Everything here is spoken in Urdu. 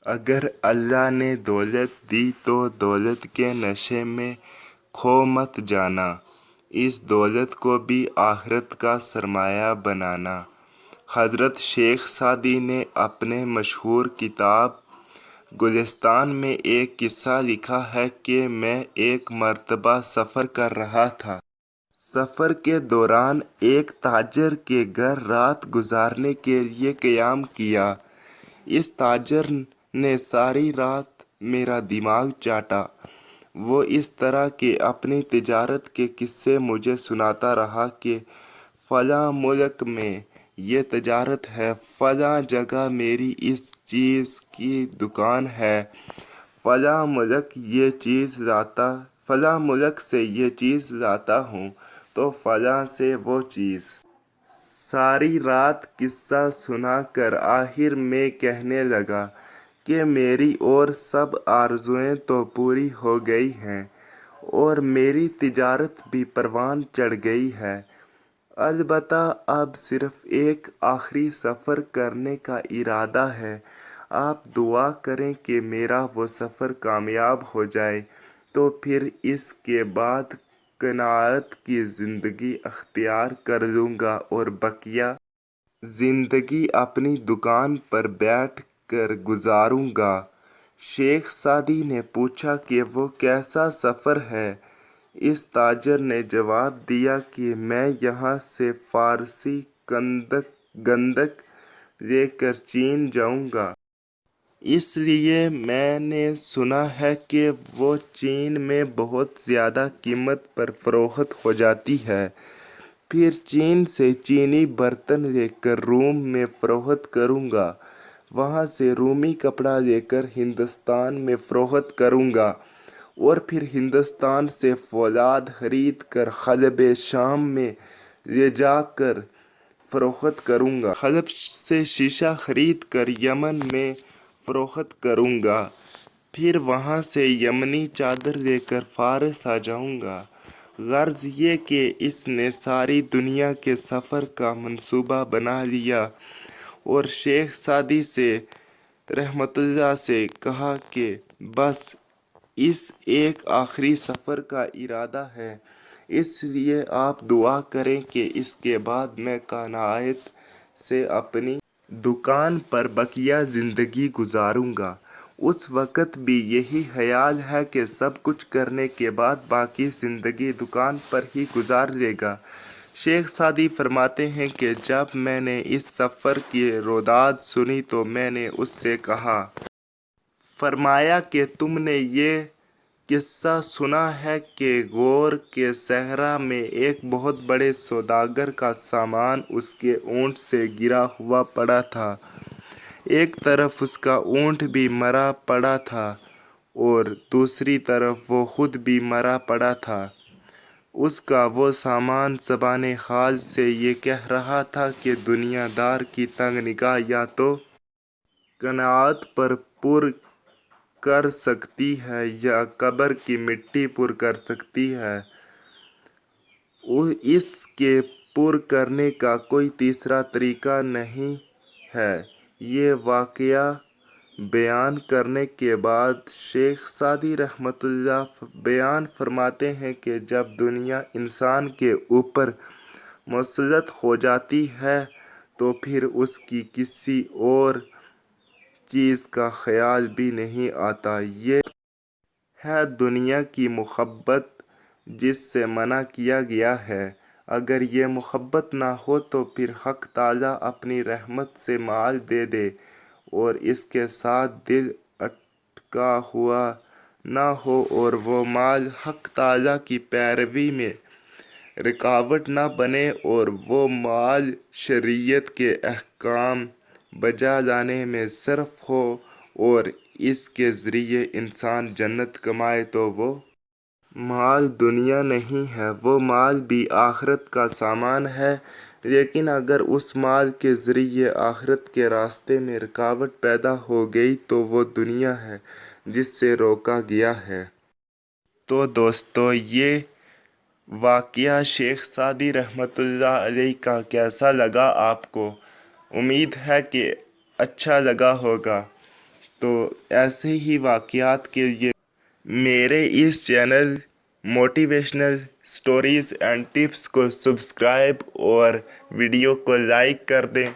اگر اللہ نے دولت دی تو دولت کے نشے میں کھو مت جانا، اس دولت کو بھی آخرت کا سرمایہ بنانا۔ حضرت شیخ سعدی نے اپنے مشہور کتاب گلستان میں ایک قصہ لکھا ہے کہ میں ایک مرتبہ سفر کر رہا تھا۔ سفر کے دوران ایک تاجر کے گھر رات گزارنے کے لیے قیام کیا۔ اس تاجر نے ساری رات میرا دماغ چاٹا۔ وہ اس طرح کے اپنی تجارت کے قصے مجھے سناتا رہا کہ فلاں ملک میں یہ تجارت ہے، فلاں جگہ میری اس چیز کی دکان ہے، فلاں ملک سے یہ چیز لاتا ہوں تو فلاں سے وہ چیز۔ ساری رات قصہ سنا کر آخر میں کہنے لگا کہ میری اور سب آرزوئیں تو پوری ہو گئی ہیں اور میری تجارت بھی پروان چڑھ گئی ہے، البتہ اب صرف ایک آخری سفر کرنے کا ارادہ ہے۔ آپ دعا کریں کہ میرا وہ سفر کامیاب ہو جائے تو پھر اس کے بعد قناعت کی زندگی اختیار کر لوں گا اور بقیہ زندگی اپنی دکان پر بیٹھ کر گزاروں گا۔ شیخ سعدی نے پوچھا کہ وہ کیسا سفر ہے؟ اس تاجر نے جواب دیا کہ میں یہاں سے فارسی گندک لے کر چین جاؤں گا۔ اس لیے میں نے سنا ہے کہ وہ چین میں بہت زیادہ قیمت پر فروخت ہو جاتی ہے۔ پھر چین سے چینی برتن لے کر روم میں فروخت کروں گا، وہاں سے رومی کپڑا لے کر ہندوستان میں فروخت کروں گا اور پھر ہندوستان سے فولاد خرید کر حلب شام میں لے جا کر فروخت کروں گا، حلب سے شیشہ خرید کر یمن میں فروخت کروں گا، پھر وہاں سے یمنی چادر لے کر فارس آ جاؤں گا۔ غرض یہ کہ اس نے ساری دنیا کے سفر کا منصوبہ بنا لیا اور شیخ سعدی سے رحمۃ اللہ سے کہا کہ بس اس ایک آخری سفر کا ارادہ ہے، اس لیے آپ دعا کریں کہ اس کے بعد میں قناعت سے اپنی دکان پر بقیہ زندگی گزاروں گا۔ اس وقت بھی یہی خیال ہے کہ سب کچھ کرنے کے بعد باقی زندگی دکان پر ہی گزار لے گا۔ شیخ سعدی فرماتے ہیں کہ جب میں نے اس سفر کی روداد سنی تو میں نے اس سے کہا، فرمایا کہ تم نے یہ قصہ سنا ہے کہ غور کے صحرا میں ایک بہت بڑے سوداگر کا سامان اس کے اونٹ سے گرا ہوا پڑا تھا، ایک طرف اس کا اونٹ بھی مرا پڑا تھا اور دوسری طرف وہ خود بھی مرا پڑا تھا۔ اس کا وہ سامان زبان حال سے یہ کہہ رہا تھا کہ دنیا دار کی تنگ نگاہ یا تو قناعت پر پر کر سکتی ہے یا قبر کی مٹی پر کر سکتی ہے، اس کے پر کرنے کا کوئی تیسرا طریقہ نہیں ہے۔ یہ واقعہ بیان کرنے کے بعد شیخ سعدی رحمۃ اللہ بیان فرماتے ہیں کہ جب دنیا انسان کے اوپر مسلط ہو جاتی ہے تو پھر اس کی کسی اور چیز کا خیال بھی نہیں آتا۔ یہ ہے دنیا کی محبت جس سے منع کیا گیا ہے۔ اگر یہ محبت نہ ہو تو پھر حق تعالیٰ اپنی رحمت سے مال دے دے اور اس کے ساتھ دل اٹکا ہوا نہ ہو اور وہ مال حق تعالیٰ کی پیروی میں رکاوٹ نہ بنے اور وہ مال شریعت کے احکام بجا لانے میں صرف ہو اور اس کے ذریعے انسان جنت کمائے تو وہ مال دنیا نہیں ہے، وہ مال بھی آخرت کا سامان ہے۔ لیکن اگر اس مال کے ذریعے آخرت کے راستے میں رکاوٹ پیدا ہو گئی تو وہ دنیا ہے جس سے روکا گیا ہے۔ تو دوستو، یہ واقعہ شیخ سعدی رحمۃ اللہ علیہ کا کیسا لگا آپ کو؟ امید ہے کہ اچھا لگا ہوگا۔ تو ایسے ہی واقعات کے لیے میرے اس channel motivational stories and tips کو سبسکرائب اور ویڈیو کو لائک کر دیں۔